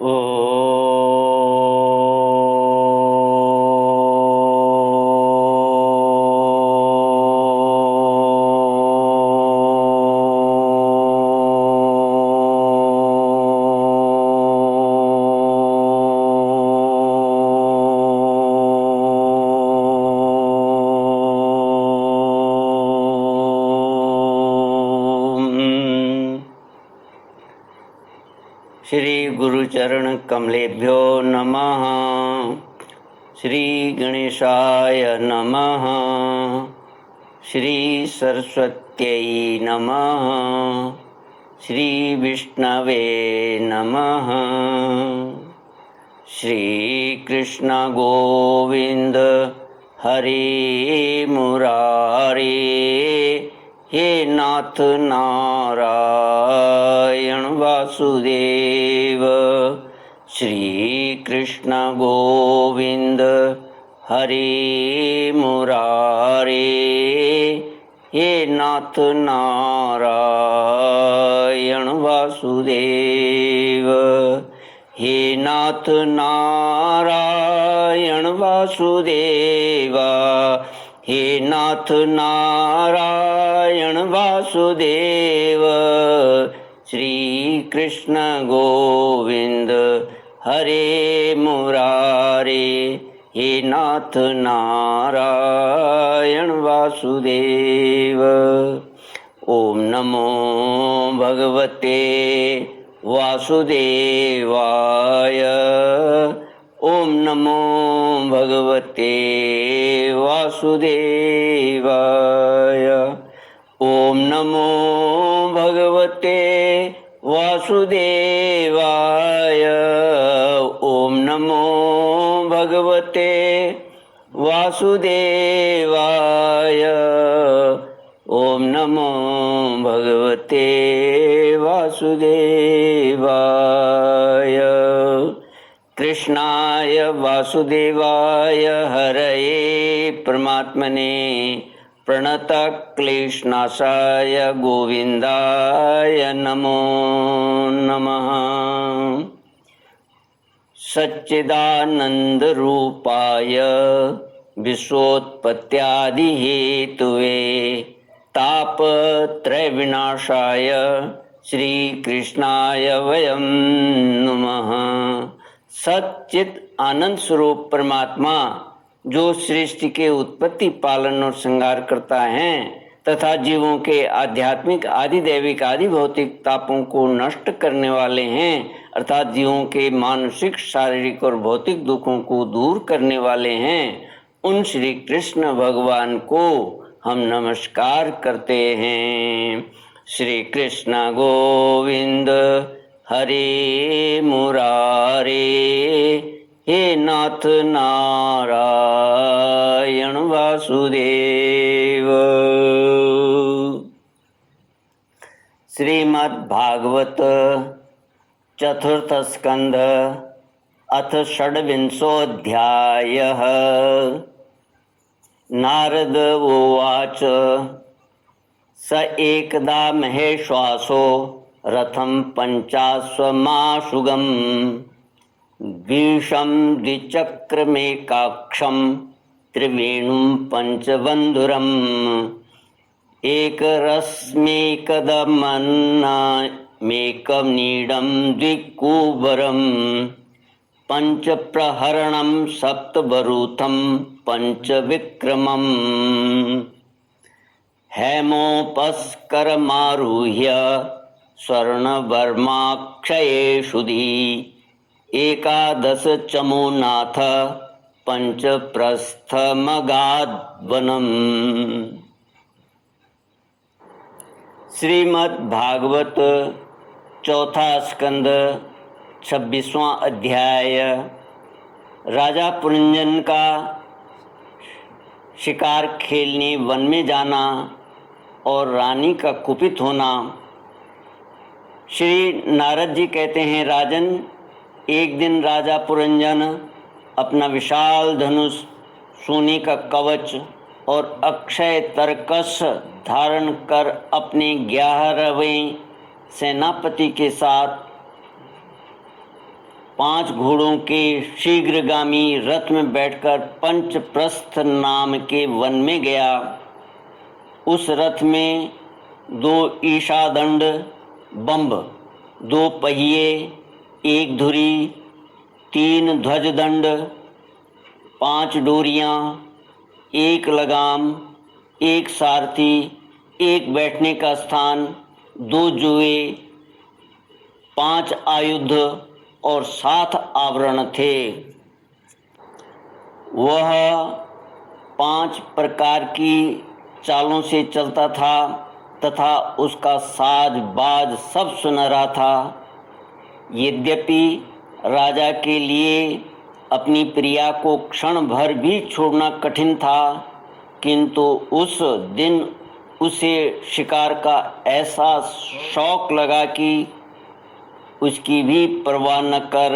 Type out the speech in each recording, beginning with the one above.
ओ श्री गुरुचरण कमलेभ्यो नमः। श्री गणेशाय नमः। श्री सरस्वत्यै नमः। श्री विष्णवे नमः। श्री कृष्ण गोविंद हरे मुरारे, हे नाथ नारायण वासुदेव। श्री कृष्ण गोविंद हरे मुरारे, हे नाथ नारायण वासुदेव। हे नाथ नारायण वासुदेवा, हे नाथ नारायण वासुदेव। श्री कृष्ण गोविंद हरे मुरारे, हे नाथ नारायण वासुदेव। ओम नमो भगवते वासुदेवाय। ओम नमो भगवते वासुदेवाय। ओम नमो भगवते वासुदेवाय। ओम नमो भगवते वासुदेवाय। ओम नमो भगवते वासुदेवाय। कृष्णाय वासुदेवाय हरये परमात्मने प्रणतक्लेशनाशाय गोविन्दाय नमो नमः। सच्चिदानन्दरूपाय विश्वोत्पत्त्यादिहेतुवे तापत्रयविनाशाय श्रीकृष्णाय वयं नमः। सच्चित आनंद स्वरूप परमात्मा जो सृष्टि के उत्पत्ति, पालन और श्रृंगार करता है तथा जीवों के आध्यात्मिक, आदि दैविक, आदि भौतिक तापों को नष्ट करने वाले हैं, अर्थात जीवों के मानसिक, शारीरिक और भौतिक दुखों को दूर करने वाले हैं, उन श्री कृष्ण भगवान को हम नमस्कार करते हैं। श्री कृष्ण गोविंद हरे मुरारे, हे नाथ नारायण वासुदेव। श्रीमद्भागवत चतुर्थ स्कंध अथ षड्विंशोऽध्यायः। नारद उवाच स एकदा महेश्वासो रथं पञ्चाश्वमाशुगं द्विषं द्विचक्रमेकाक्षं त्रिवेणुं पञ्चबन्धुरम् एकरश्मेकदमन्नमेकनीडं द्विकुबरं पञ्चप्रहरणं सप्तबरूथं पञ्चविक्रमम् हेमोपस्करमारुह्य स्वर्णवर्माक्षयेषुधि एकादश चमूनाथ पंचप्रस्थमगाद्वनम्। श्रीमद्भागवत चौथा स्कंद 26वां अध्याय। राजा पुरंजन का शिकार खेलने वन में जाना और रानी का कुपित होना। श्री नारद जी कहते हैं, राजन, एक दिन राजा पुरंजन अपना विशाल धनुष, सोने का कवच और अक्षय तरकस धारण कर अपने 11वें सेनापति के साथ 5 घोड़ों के शीघ्रगामी रथ में बैठकर पंचप्रस्थ नाम के वन में गया। उस रथ में 2 ईशादंड बम्ब, 2 पहिए, 1 धुरी, 3 ध्वजदंड, 5 डोरियां, 1 लगाम, 1 सारथी, 1 बैठने का स्थान, 2 जुए, 5 आयुध और 7 आभरण थे। वह 5 प्रकार की चालों से चलता था तथा उसका साज बाज सब सुनहरा था। यद्यपि राजा के लिए अपनी प्रिया को क्षण भर भी छोड़ना कठिन था, किंतु उस दिन उसे शिकार का ऐसा शौक लगा कि उसकी भी परवाह न कर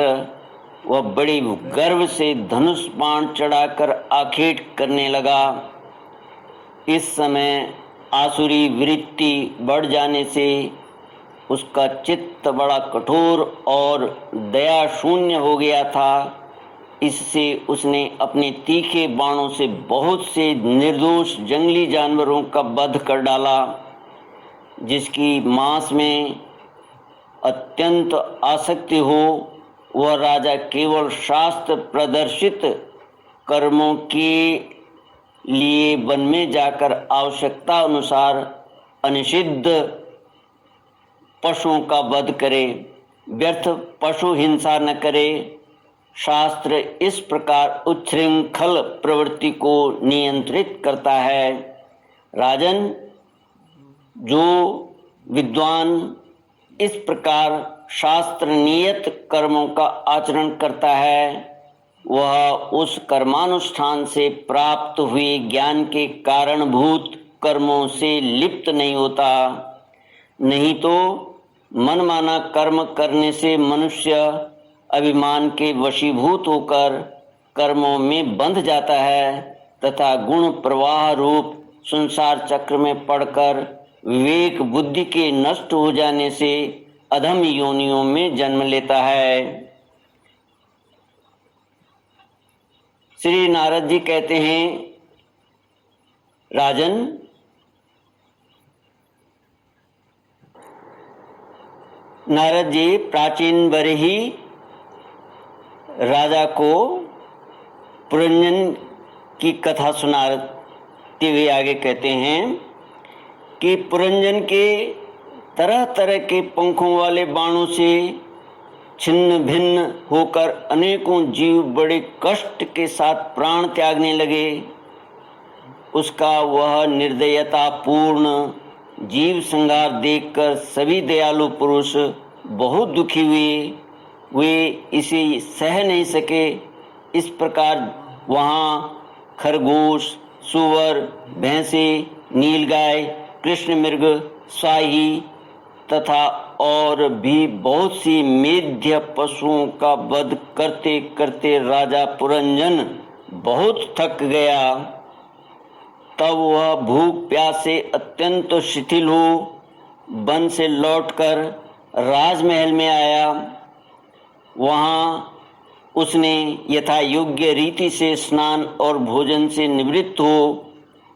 वह बड़े गर्व से धनुष बाण चढ़ाकर आखेट करने लगा। इस समय आसुरी वृत्ति बढ़ जाने से उसका चित्त बड़ा कठोर और दया शून्य हो गया था। इससे उसने अपने तीखे बाणों से बहुत से निर्दोष जंगली जानवरों का वध कर डाला। जिसकी मांस में अत्यंत आसक्ति हो, वह राजा केवल शास्त्र प्रदर्शित कर्मों के लिए वन में जाकर आवश्यकता अनुसार अनिषिद्ध पशुओं का वध करे, व्यर्थ पशु हिंसा न करे। शास्त्र इस प्रकार उच्छृंखल प्रवृत्ति को नियंत्रित करता है। राजन, जो विद्वान इस प्रकार शास्त्र नियत कर्मों का आचरण करता है, वह उस कर्मानुष्ठान से प्राप्त हुए ज्ञान के कारणभूत कर्मों से लिप्त नहीं होता। नहीं तो मनमाना कर्म करने से मनुष्य अभिमान के वशीभूत होकर कर्मों में बंध जाता है तथा गुण प्रवाह रूप संसार चक्र में पड़कर विवेक बुद्धि के नष्ट हो जाने से अधम योनियों में जन्म लेता है। श्री नारद जी कहते हैं, राजन, नारद जी प्राचीन बरही राजा को पुरंजन की कथा सुनाते हुए आगे कहते हैं कि पुरंजन के तरह तरह के पंखों वाले बाणों से छिन्न भिन्न होकर अनेकों जीव बड़े कष्ट के साथ प्राण त्यागने लगे। उसका वह निर्दयता पूर्ण जीव संहार देखकर सभी दयालु पुरुष बहुत दुखी हुए। वे इसे सह नहीं सके। इस प्रकार वहाँ खरगोश, सुअर, भैंसे, नीलगाय, कृष्ण मृग, स्वाही तथा और भी बहुत सी मेध्य पशुओं का वध करते करते राजा पुरंजन बहुत थक गया। तब वह भूख प्यास से अत्यंत शिथिल हो वन से लौटकर राजमहल में आया। वहाँ उसने यथा योग्य रीति से स्नान और भोजन से निवृत्त हो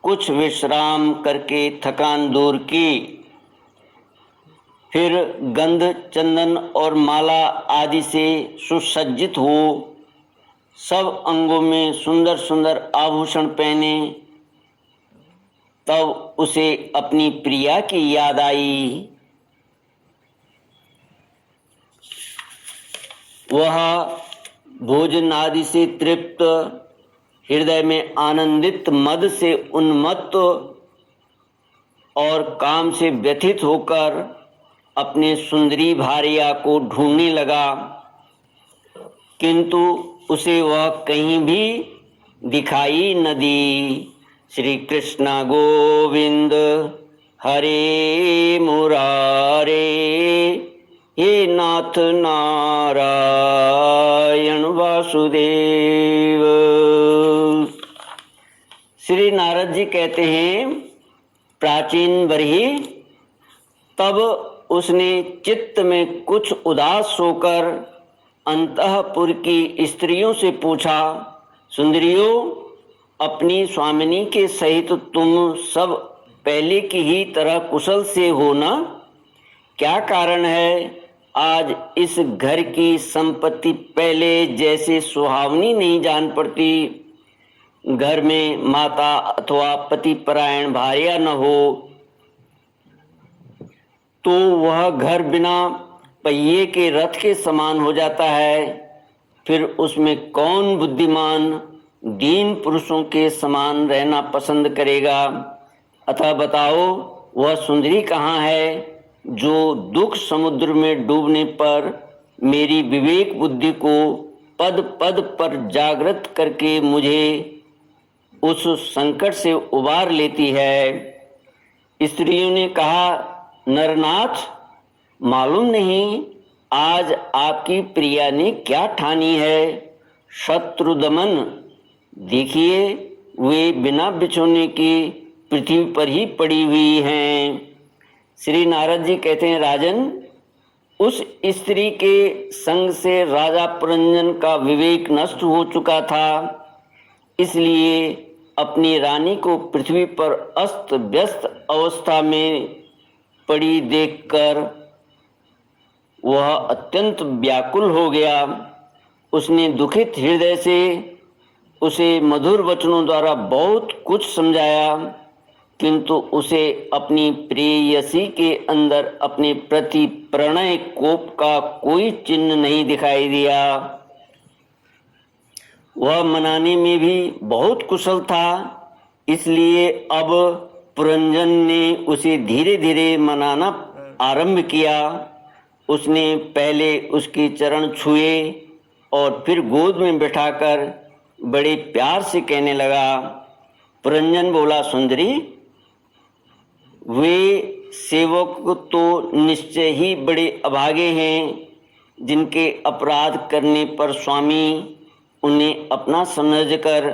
कुछ विश्राम करके थकान दूर की। फिर गंध, चंदन और माला आदि से सुसज्जित हो सब अंगों में सुंदर सुंदर आभूषण पहने। तब उसे अपनी प्रिया की याद आई। वह भोजन आदि से तृप्त, हृदय में आनंदित, मद से उन्मत्त और काम से व्यथित होकर अपने सुंदरी भार्या को ढूंढने लगा, किंतु उसे वह कहीं भी दिखाई न दी। श्री कृष्ण गोविंद हरे मुरारे, हे नाथ नारायण वासुदेव। श्री नारद जी कहते हैं, प्राचीन बरही तब उसने चित्त में कुछ उदास होकर अंतःपुर की स्त्रियों से पूछा, सुंदरियों, अपनी स्वामिनी के सहित तुम सब पहले की ही तरह कुशल से हो ना? क्या कारण है आज इस घर की संपत्ति पहले जैसे सुहावनी नहीं जान पड़ती? घर में माता अथवा पति परायण भार्या न हो तो वह घर बिना पहिए के रथ के समान हो जाता है। फिर उसमें कौन बुद्धिमान दीन पुरुषों के समान रहना पसंद करेगा? अतः बताओ, वह सुंदरी कहाँ है जो दुख समुद्र में डूबने पर मेरी विवेक बुद्धि को पद पद पर जागृत करके मुझे उस संकट से उबार लेती है? स्त्रियों ने कहा, नरनाथ, मालूम नहीं आज आपकी प्रिया ने क्या ठानी है? शत्रुदमन, देखिए वे बिना बिछोने की पृथ्वी पर ही पड़ी हुई हैं। श्री नारद जी कहते हैं, राजन, उस स्त्री के संग से राजा पुरंजन का विवेक नष्ट हो चुका था, इसलिए अपनी रानी को पृथ्वी पर अस्त व्यस्त अवस्था में पड़ी देखकर वह अत्यंत व्याकुल हो गया। उसने दुखित हृदय से उसे मधुर वचनों द्वारा बहुत कुछ समझाया, किंतु उसे अपनी प्रेयसी के अंदर अपने प्रति प्रणय कोप का कोई चिन्ह नहीं दिखाई दिया। वह मनाने में भी बहुत कुशल था, इसलिए अब पुरंजन ने उसे धीरे धीरे मनाना आरंभ किया। उसने पहले उसके चरण छुए और फिर गोद में बैठाकर बड़े प्यार से कहने लगा। पुरंजन बोला, सुंदरी, वे सेवक तो निश्चय ही बड़े अभागे हैं जिनके अपराध करने पर स्वामी उन्हें अपना समझकर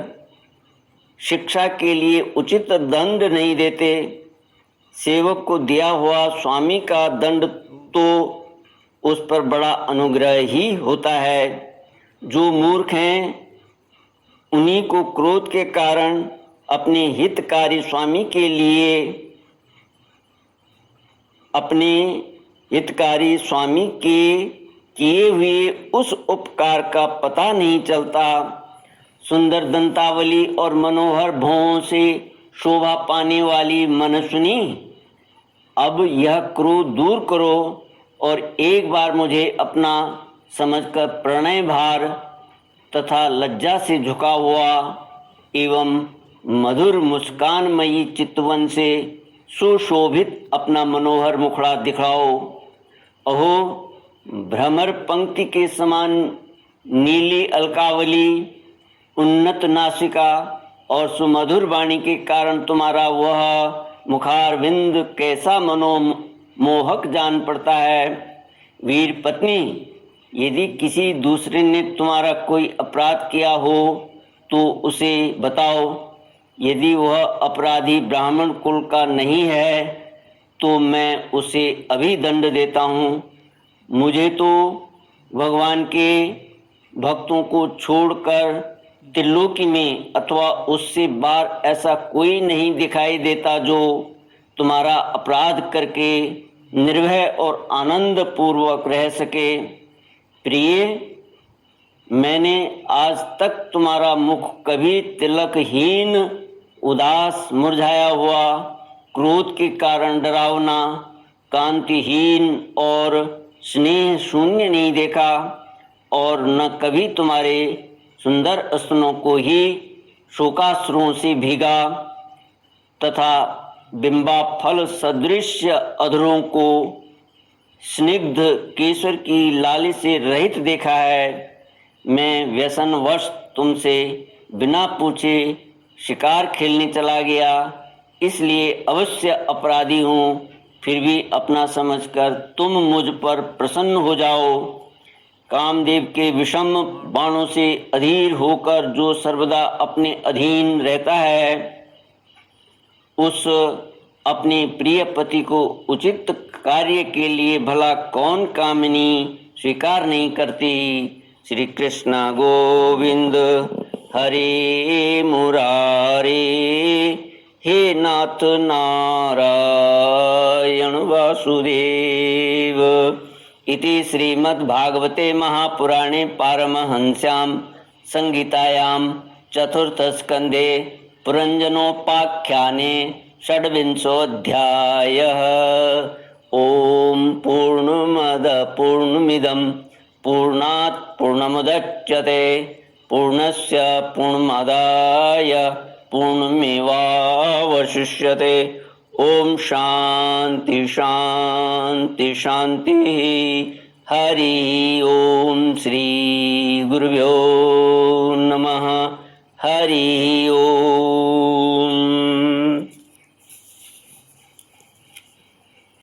शिक्षा के लिए उचित दंड नहीं देते। सेवक को दिया हुआ स्वामी का दंड तो उस पर बड़ा अनुग्रह ही होता है। जो मूर्ख हैं उन्हीं को क्रोध के कारण अपने हितकारी स्वामी के लिए अपने हितकारी स्वामी के किए हुए उस उपकार का पता नहीं चलता। सुंदर दंतावली और मनोहर भौं से शोभा पाने वाली मनसुनी, अब यह क्रोध दूर करो और एक बार मुझे अपना समझकर प्रणय भार तथा लज्जा से झुका हुआ एवं मधुर मुस्कानमयी चितवन से सुशोभित अपना मनोहर मुखड़ा दिखाओ। अहो, भ्रमर पंक्ति के समान नीली अलकावली, उन्नत नासिका और सुमधुर वाणी के कारण तुम्हारा वह मुखारविंद कैसा मनोमोहक जान पड़ता है। वीर पत्नी, यदि किसी दूसरे ने तुम्हारा कोई अपराध किया हो तो उसे बताओ। यदि वह अपराधी ब्राह्मण कुल का नहीं है तो मैं उसे अभी दंड देता हूँ। मुझे तो भगवान के भक्तों को छोड़कर त्रिलोकी में अथवा उससे बाहर ऐसा कोई नहीं दिखाई देता जो तुम्हारा अपराध करके निर्भय और आनंद पूर्वक रह सके। प्रिय, मैंने आज तक तुम्हारा मुख कभी तिलकहीन, उदास, मुरझाया हुआ, क्रोध के कारण डरावना, कांतिहीन और स्नेह शून्य नहीं देखा और न कभी तुम्हारे सुंदर स्तनों को ही शोकाश्रुओं से भीगा तथा बिंबा फल सदृश अधरों को स्निग्ध केसर की लाली से रहित देखा है। मैं व्यसनवश तुमसे बिना पूछे शिकार खेलने चला गया, इसलिए अवश्य अपराधी हूँ। फिर भी अपना समझकर तुम मुझ पर प्रसन्न हो जाओ। कामदेव के विषम बाणों से अधीर होकर जो सर्वदा अपने अधीन रहता है, उस अपने प्रिय पति को उचित कार्य के लिए भला कौन कामिनी स्वीकार नहीं करती। श्री कृष्ण गोविंद हरे मुरारे, हे नाथ नारायण वासुदेव। इति श्रीमद्भागवते महापुराणे पारमहंस्यां संहितायां चतुर्थस्कन्धे पुरञ्जनोपाख्याने षड्विंशोऽध्यायः। ॐ पूर्णमद पूर्णमिदं पूर्णात् पूर्णमुदच्यते पूर्णस्य पूर्णमादाय पूर्णमेवावशिष्यते। ओम शांति शांति शांति। हरि ओम श्री गुरुभ्यो नमः। हरि